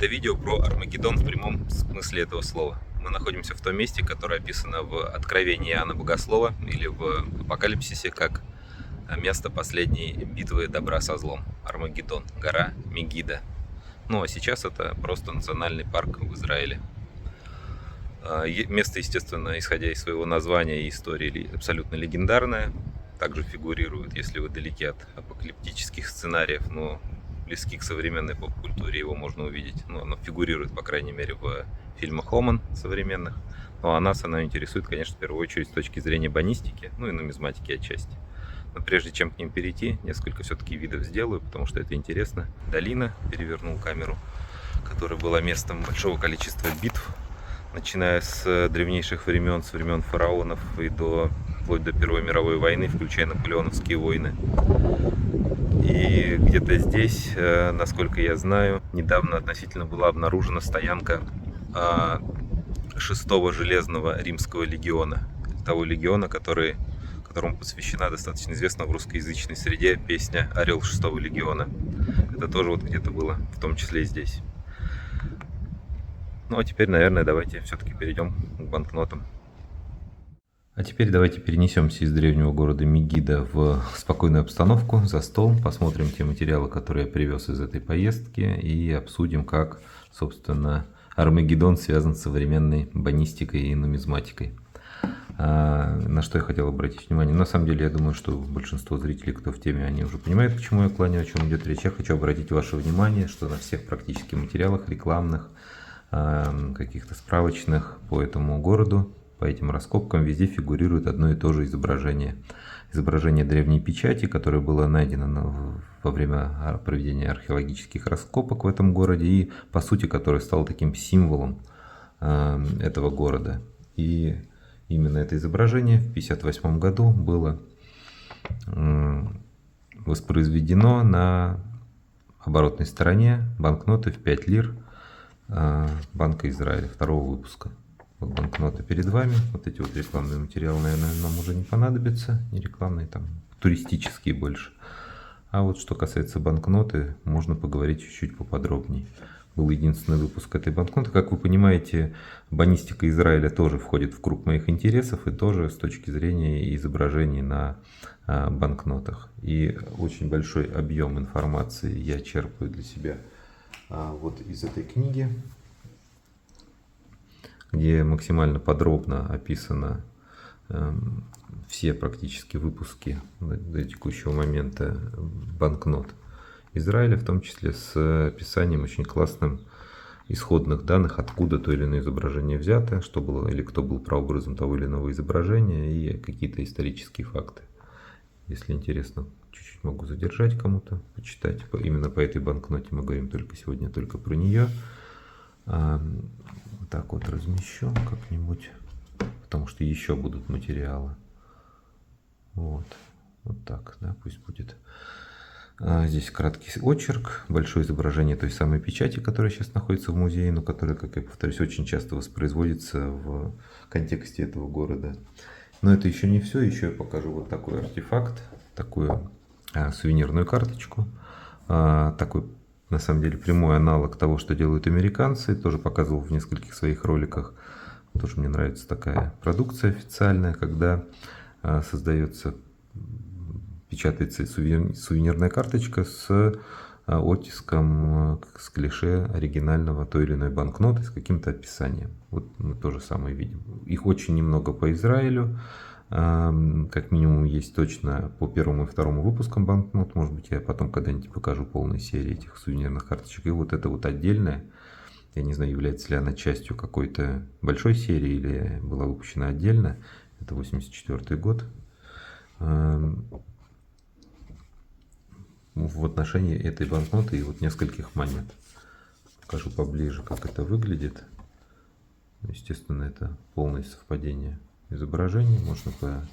Это видео про Армагеддон в прямом смысле этого слова. Мы находимся в том месте, которое описано в Откровении Иоанна Богослова или в Апокалипсисе как место последней битвы добра со злом. Армагеддон, гора Мегидо. Ну а сейчас это просто национальный парк в Израиле. Место, естественно, исходя из своего названия и истории, абсолютно легендарное. Также фигурирует, если вы далеки от апокалиптических сценариев, но близки к современной поп-культуре, его можно увидеть. Ну, оно фигурирует, по крайней мере, в фильмах Оман современных. Ну, а нас она интересует, конечно, в первую очередь с точки зрения бонистики, ну и нумизматики отчасти. Но прежде чем к ним перейти, несколько все-таки видов сделаю, потому что это интересно. Долина, перевернул камеру, которая была местом большого количества битв, начиная с древнейших времен, с времен фараонов и вплоть до Первой мировой войны, включая наполеоновские войны. И где-то здесь, насколько я знаю, недавно относительно была обнаружена стоянка 6-го железного римского легиона. Того легиона, которому посвящена достаточно известна в русскоязычной среде песня «Орел 6-го легиона». Это тоже вот где-то было, в том числе и здесь. Ну а теперь, наверное, давайте все-таки перейдем к банкнотам. А теперь давайте перенесемся из древнего города Мегидо в спокойную обстановку, за стол, посмотрим те материалы, которые я привез из этой поездки, и обсудим, как, собственно, Армагеддон связан с современной бонистикой и нумизматикой. На что я хотел обратить внимание. На самом деле, я думаю, что большинство зрителей, кто в теме, они уже понимают, к чему я клоню, о чем идет речь. Я хочу обратить ваше внимание, что на всех практически материалах рекламных, каких-то справочных по этому городу, по этим раскопкам везде фигурирует одно и то же изображение. Изображение древней печати, которое было найдено во время проведения археологических раскопок в этом городе и, по сути, которое стало таким символом этого города. И именно это изображение в 1958 году было воспроизведено на оборотной стороне банкноты в 5 лир Банка Израиля, второго выпуска. Вот банкноты перед вами. Вот эти вот рекламные материалы, наверное, нам уже не понадобятся. Не рекламные, там туристические больше. А вот что касается банкноты, можно поговорить чуть-чуть поподробнее. Был единственный выпуск этой банкноты. Как вы понимаете, бонистика Израиля тоже входит в круг моих интересов и тоже с точки зрения изображений на банкнотах. И очень большой объем информации я черпаю для себя вот из этой книги, где максимально подробно описано все практически выпуски до текущего момента банкнот Израиля, в том числе с описанием очень классным исходных данных, откуда то или иное изображение взято, что было или кто был прообразом того или иного изображения и какие-то исторические факты. Если интересно, чуть-чуть могу задержать кому-то, почитать. Именно по этой банкноте мы говорим сегодня только про нее. Вот так вот размещу как-нибудь, потому что еще будут материалы. Вот так, да, пусть будет. Здесь краткий очерк, большое изображение той самой печати, которая сейчас находится в музее, но которая, как я повторюсь, очень часто воспроизводится в контексте этого города. Но это еще не все, еще я покажу вот такой артефакт, такую сувенирную карточку, такой, на самом деле, прямой аналог того, что делают американцы, тоже показывал в нескольких своих роликах. Тоже мне нравится такая продукция официальная, когда создается, печатается сувенирная карточка с оттиском, с клише оригинального той или иной банкноты с каким-то описанием. Вот мы то же самое видим. Их очень немного по Израилю. Как минимум есть точно по первому и второму выпускам банкнот. Может быть, я потом когда-нибудь покажу полной серии этих сувенирных карточек. И вот это вот отдельная, я не знаю, является ли она частью какой-то большой серии или была выпущена отдельно. Это 1984 год. В отношении этой банкноты и вот нескольких монет. Покажу поближе, как это выглядит. Естественно, это полное совпадение изображений. Можно по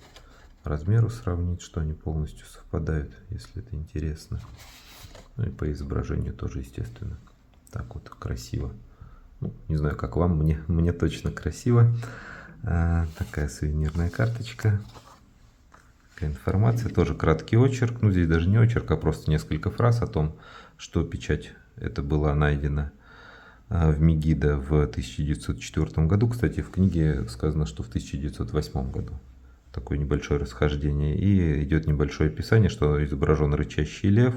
размеру сравнить, что они полностью совпадают, если это интересно. Ну и по изображению тоже, естественно. Так вот красиво. Ну, не знаю, как вам, мне точно красиво. Такая сувенирная карточка. Такая информация, тоже краткий очерк. Ну, здесь даже не очерк, а просто несколько фраз о том, что печать эта была найдена в Мегидо в 1904 году. Кстати, в книге сказано, что в 1908 году. Такое небольшое расхождение. И идет небольшое описание, что изображен рычащий лев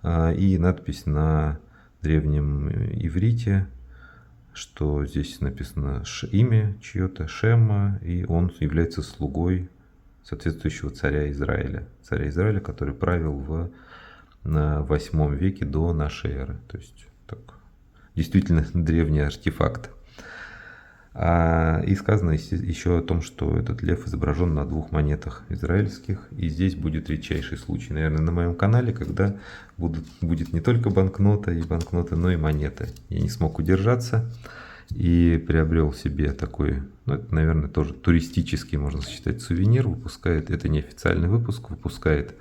и надпись на древнем иврите, что здесь написано имя чье-то, Шема, и он является слугой соответствующего царя Израиля. Царя Израиля, который правил в 8 веке до нашей эры. То есть так, действительно древний артефакт. И сказано еще о том, что этот лев изображен на 2 монетах израильских. И здесь будет редчайший случай, наверное, на моем канале, когда будет не только банкнота и банкноты, но и монеты. Я не смог удержаться и приобрел себе такой, ну, это, наверное, тоже туристический, можно считать, сувенир. Выпускает, это неофициальный выпуск, выпускает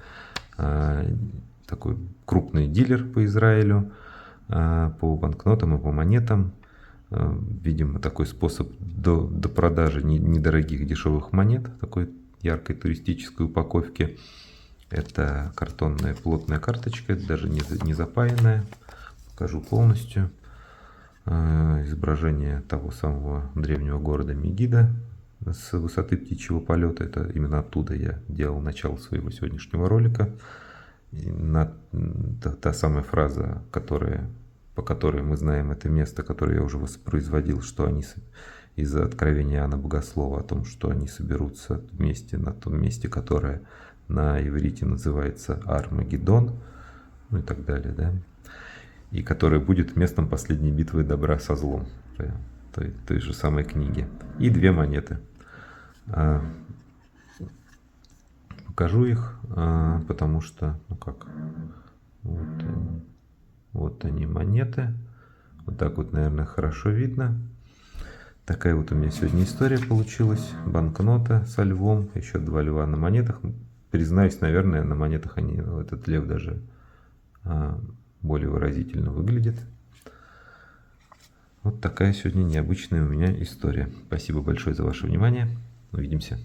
такой крупный дилер по Израилю, по банкнотам и по монетам. Видимо, такой способ до продажи недорогих дешевых монет, такой яркой туристической упаковки. Это картонная плотная карточка, даже не запаянная. Покажу полностью. Изображение того самого древнего города Мегидо с высоты птичьего полета. Это именно оттуда я делал начало своего сегодняшнего ролика. Та самая фраза, по которой мы знаем это место, которое я уже воспроизводил, что они из Откровения Иоанна Богослова о том, что они соберутся вместе на том месте, которое на иврите называется Армагеддон, ну и так далее, да, и которое будет местом последней битвы добра со злом, той же самой книги. И 2 монеты. Покажу их, потому что, ну как, вот они монеты. Вот так вот, наверное, хорошо видно. Такая вот у меня сегодня история получилась. Банкнота со львом, еще 2 льва на монетах. Признаюсь, наверное, на монетах этот лев даже более выразительно выглядит. Вот такая сегодня необычная у меня история. Спасибо большое за ваше внимание. Увидимся.